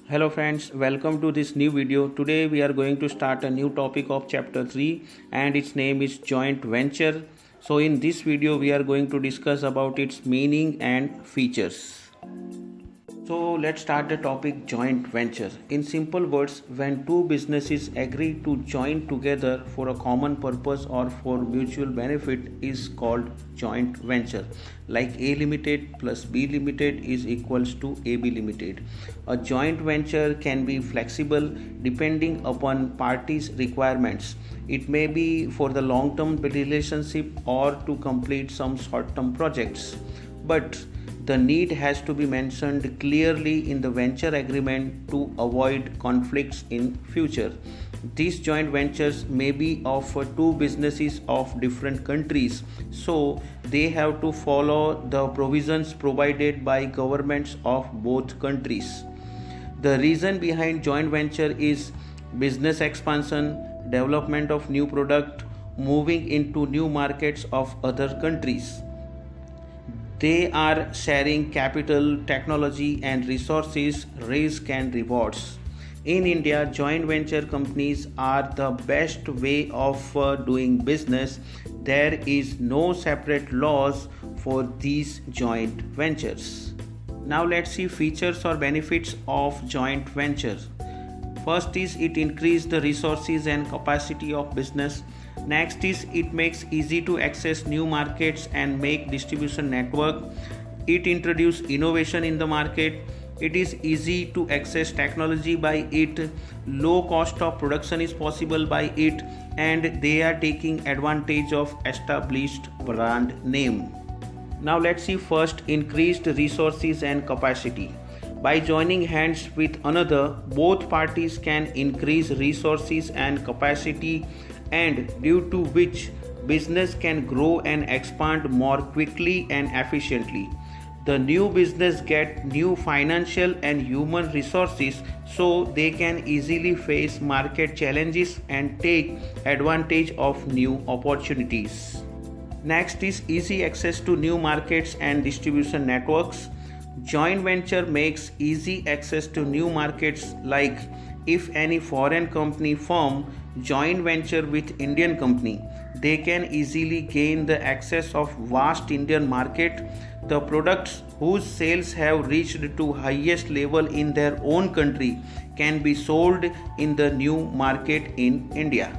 Hello friends, welcome to this new video. Today we are going to start a new topic of chapter 3 and its name is joint venture. So in this video we are going to discuss about its meaning and features. So let's start the topic joint venture. In simple words, when two businesses agree to join together for a common purpose or for mutual benefit is called joint venture. Like A Limited plus B Limited is equals to AB Limited. A joint venture can be flexible depending upon parties' requirements. It may be for the long-term relationship or to complete some short-term projects. But the need has to be mentioned clearly in the venture agreement to avoid conflicts in future. These joint ventures may be of two businesses of different countries, so they have to follow the provisions provided by governments of both countries. The reason behind joint venture is business expansion, development of new product, moving into new markets of other countries. They are sharing capital, technology, and resources, risk, and rewards. In India, joint venture companies are the best way of doing business. There is no separate laws for these joint ventures. Now let's see features or benefits of joint venture. First is it increases the resources and capacity of business. Next is it makes easy to access new markets and make distribution network. It introduce innovation in the market. It is easy to access technology by it. Low cost of production is possible by it, and they are taking advantage of established brand name. Now let's see first increased resources and capacity. By joining hands with another, both parties can increase resources and capacity, and due to which business can grow and expand more quickly and efficiently. The new business get new financial and human resources so they can easily face market challenges and take advantage of new opportunities. Next is easy access to new markets and distribution networks. Joint venture makes easy access to new markets, like if any foreign company form joint venture with Indian company, they can easily gain the access of vast Indian market. The products whose sales have reached to highest level in their own country can be sold in the new market in India.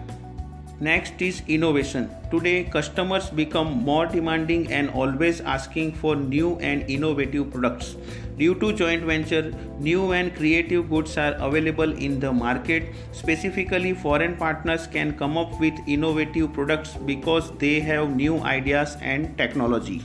Next is innovation. Today, customers become more demanding and always asking for new and innovative products. Due to joint venture, new and creative goods are available in the market. Specifically, foreign partners can come up with innovative products because they have new ideas and technology.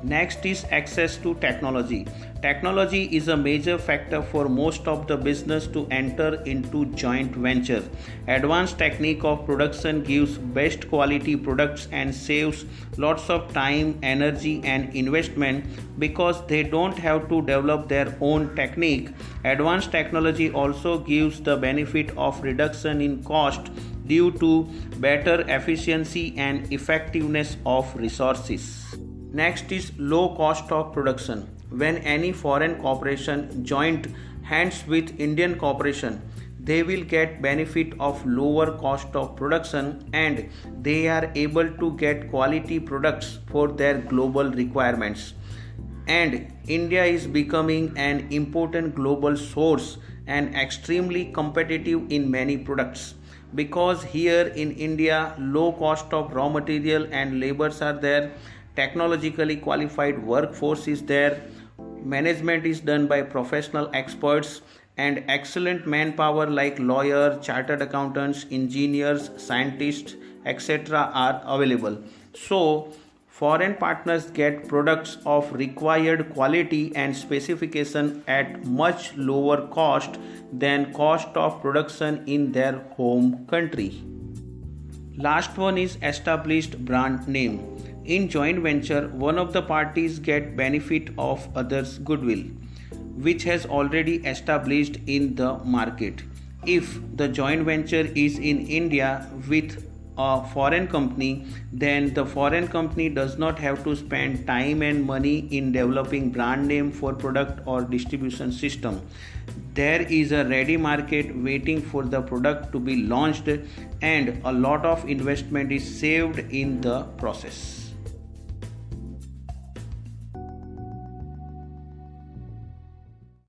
Next is access to technology. Technology is a major factor for most of the business to enter into joint venture. Advanced technique of production gives best quality products and saves lots of time, energy and investment because they don't have to develop their own technique. Advanced technology also gives the benefit of reduction in cost due to better efficiency and effectiveness of resources. Next is low cost of production. When any foreign corporation joint hands with Indian corporation, they will get benefit of lower cost of production and they are able to get quality products for their global requirements. And India is becoming an important global source and extremely competitive in many products. Because here in India, low cost of raw material and labors are there, technologically qualified workforce is there, management is done by professional experts, and excellent manpower like lawyer, chartered accountants, engineers, scientists, etc. are available. So foreign partners get products of required quality and specification at much lower cost than cost of production in their home country. Last one is established brand name. In joint venture, one of the parties get benefit of others' goodwill, which has already established in the market. If the joint venture is in India with a foreign company, then the foreign company does not have to spend time and money in developing brand name for product or distribution system. There is a ready market waiting for the product to be launched, and a lot of investment is saved in the process.